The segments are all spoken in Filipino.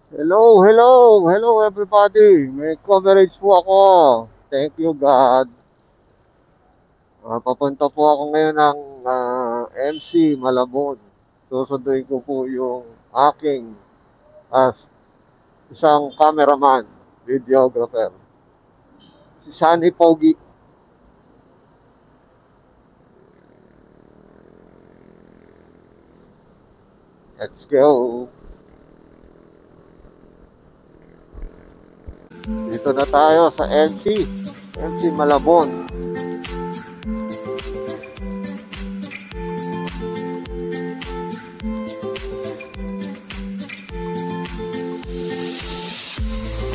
Hello everybody. May coverage po ako. Thank you God. Papunta po ako ngayon ng MC Malabon. Susunduin ko po yung aking as isang cameraman, videographer. Si Sunny Pogi. Let's go. Dito na tayo sa MC Malabon.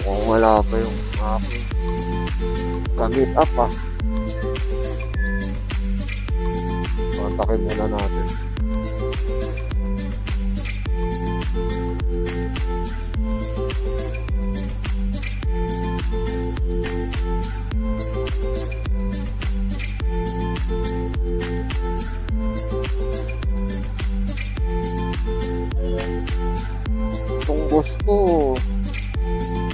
Kung wala pa yung aking ka-meet up kontakin muna natin. Itong boss ko,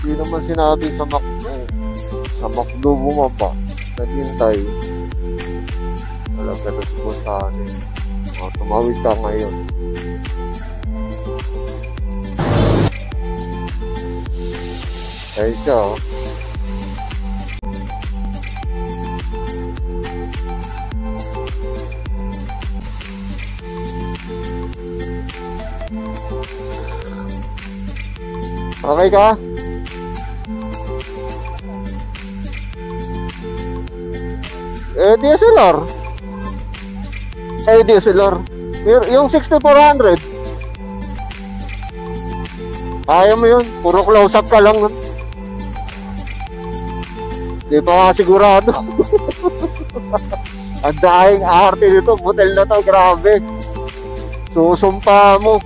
hindi naman sinabi sa McDo. Sa McDo bumaba. Naghintay. Alam ka na si boss sa akin. Tumawid ka ngayon. Kaya siya, okay ka? DSLR. DSLR. Yung 6400. Kaya mo yun. Puro close up ka lang. Di pa nga sigurado. Ang dahing arte dito. Motel na to. Grabe. Susumpa mo.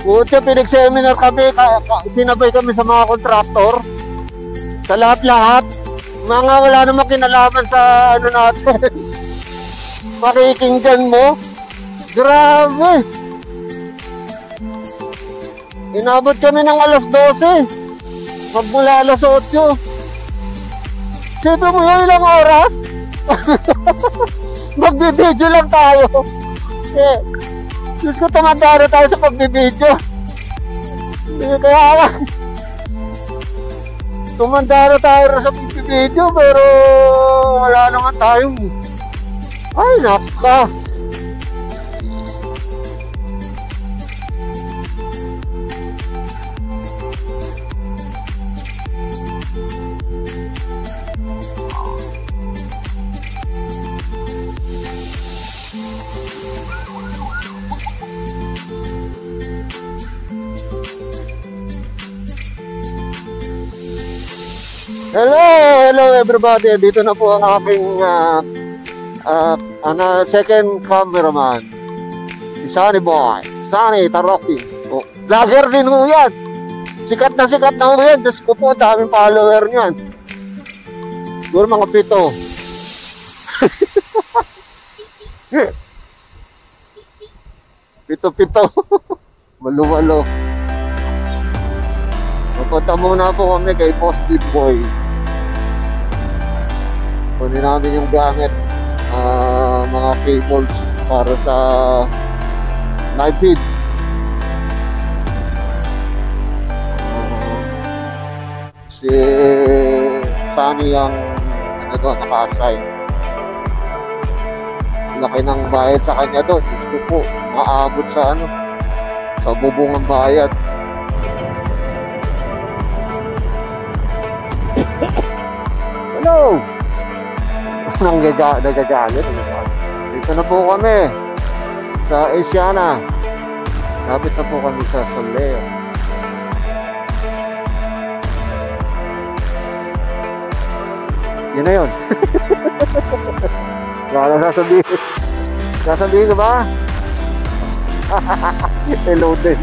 Kutya, pinag-seminar kami. Sinabay kami sa mga kontraktor. Sa lahat-lahat. Mga wala namang kinalaman sa ano natin. Makikinggan mo. Grabe. Inabot kami ng alas 12. Magmula alas 8. Sino mo yun, ilang oras? Magbibideo lang tayo. Diyos ko, tumanda na tayo sa pagbibideo. Kaya tumanda na tayo sa pagbibideo, pero wala naman tayong... Ay, naka. Hello everybody. Dito na po ang aking second cameraman. Si Sunny Boy. Sunny Taroki. Vlogger din ho yan. Sikat na ho yan. Diyos ko po, daming follower niyan. Siguro mga 7. 7. Maluwalo. Mapunta muna po kami kay Boss Big Boy. Kunin namin yung gamit, mga cables para sa live feed. Si Sunny ang naka-assign. Laki ng bayad sa kanya doon. Gusto po, maabot sa sa bubong ang bayad. Hello! Nagagalit. Dito na po kami sa Asiana. Lapit na po kami sa Soler. Yun na yun. Wala sasabihin. Sasabihin ko ba? Hello din.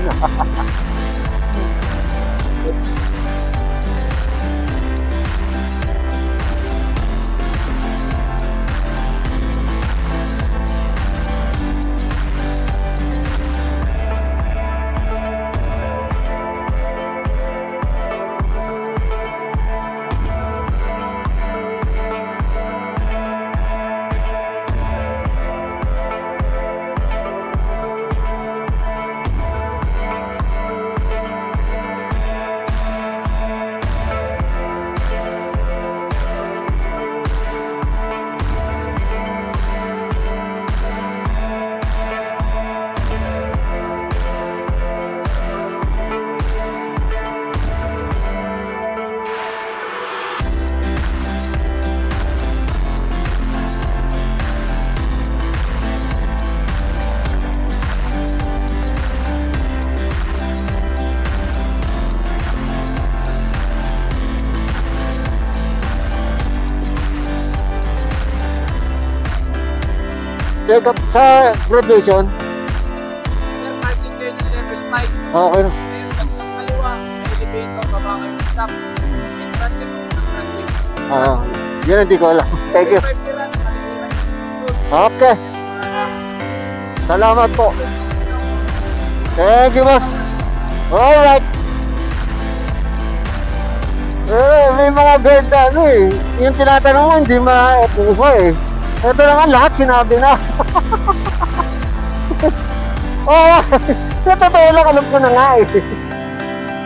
Check up sa graduation. Sir, parking kayo ng level 5. Okay na. Ngayon, sa kaliwa, elevator, baba kayo ng stop. Entrance kayo ng runway. Yun hindi ko alam. Thank you. Level 5 sila, nakaliwa. Okay. Salamat po. Thank you, boss. Alright. May mga guard na ano eh. Yung tinatanong mo, hindi ma-epuha eh. Ito naman lahat sinabi na. Oo, sa totoo lang alam ko na nga eh.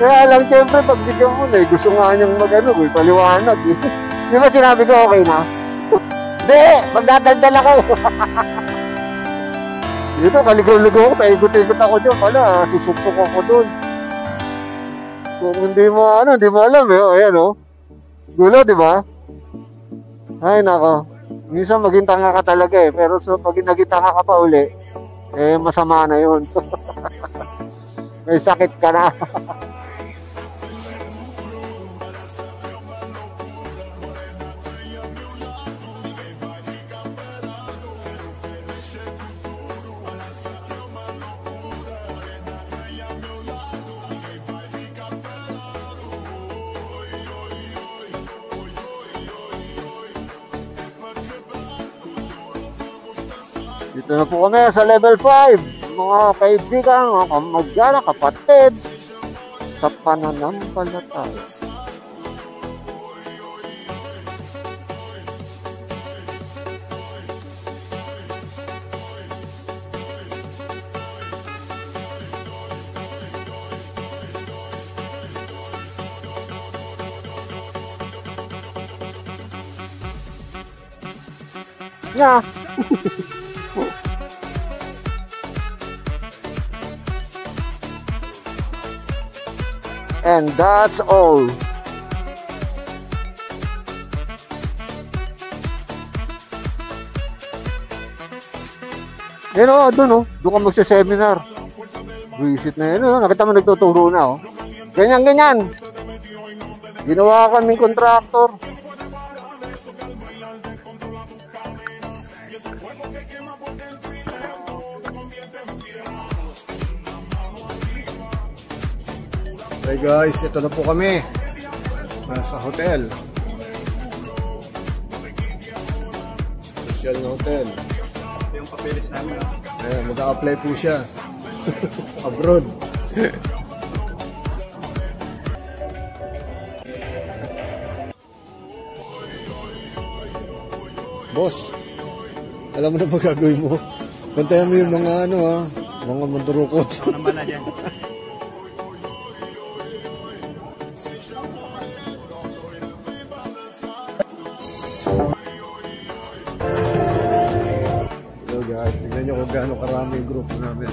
Kaya lang siyempre pag bigyan mo na eh, gusto nga niyang mag-ano eh, paliwanag eh. Di ba sinabi ko okay na? Hindi, magdadaldal ako. Dito, kaligaw-ligaw ako, paikot-ikot ako dyan pala, susupok ako dun. Kung hindi mo alam eh, ayan o. Gulo, di ba? Ay, nako. Minsan maging tanga ka talaga eh, pero so, pag naging tanga ka pa uli, eh, masama na yun. May sakit ka na. Dito na po kami sa level 5. Mga kaibigan, mga kamag-anak, kapatid, sa pananampalataya. Yeah. And that's all. Yan o, doon o. Doon ka magsa-seminar. Visit na yun o. Nakita mo nagtuturo na o. Ganyan-ganyan. Ginawa kaming kontraktor. Hey guys, ito na po kami. Nasa hotel. Social na hotel. Ito yung papeles namin. Ayan, mag-a-apply po siya. Abroad. Boss, alam mo na ba gagawin mo? Bantayan mo yung mga ano ha, mga mandurukot. Ako naman na dyan. Hello guys, tignan nyo kung gaano karami yung grupo namin.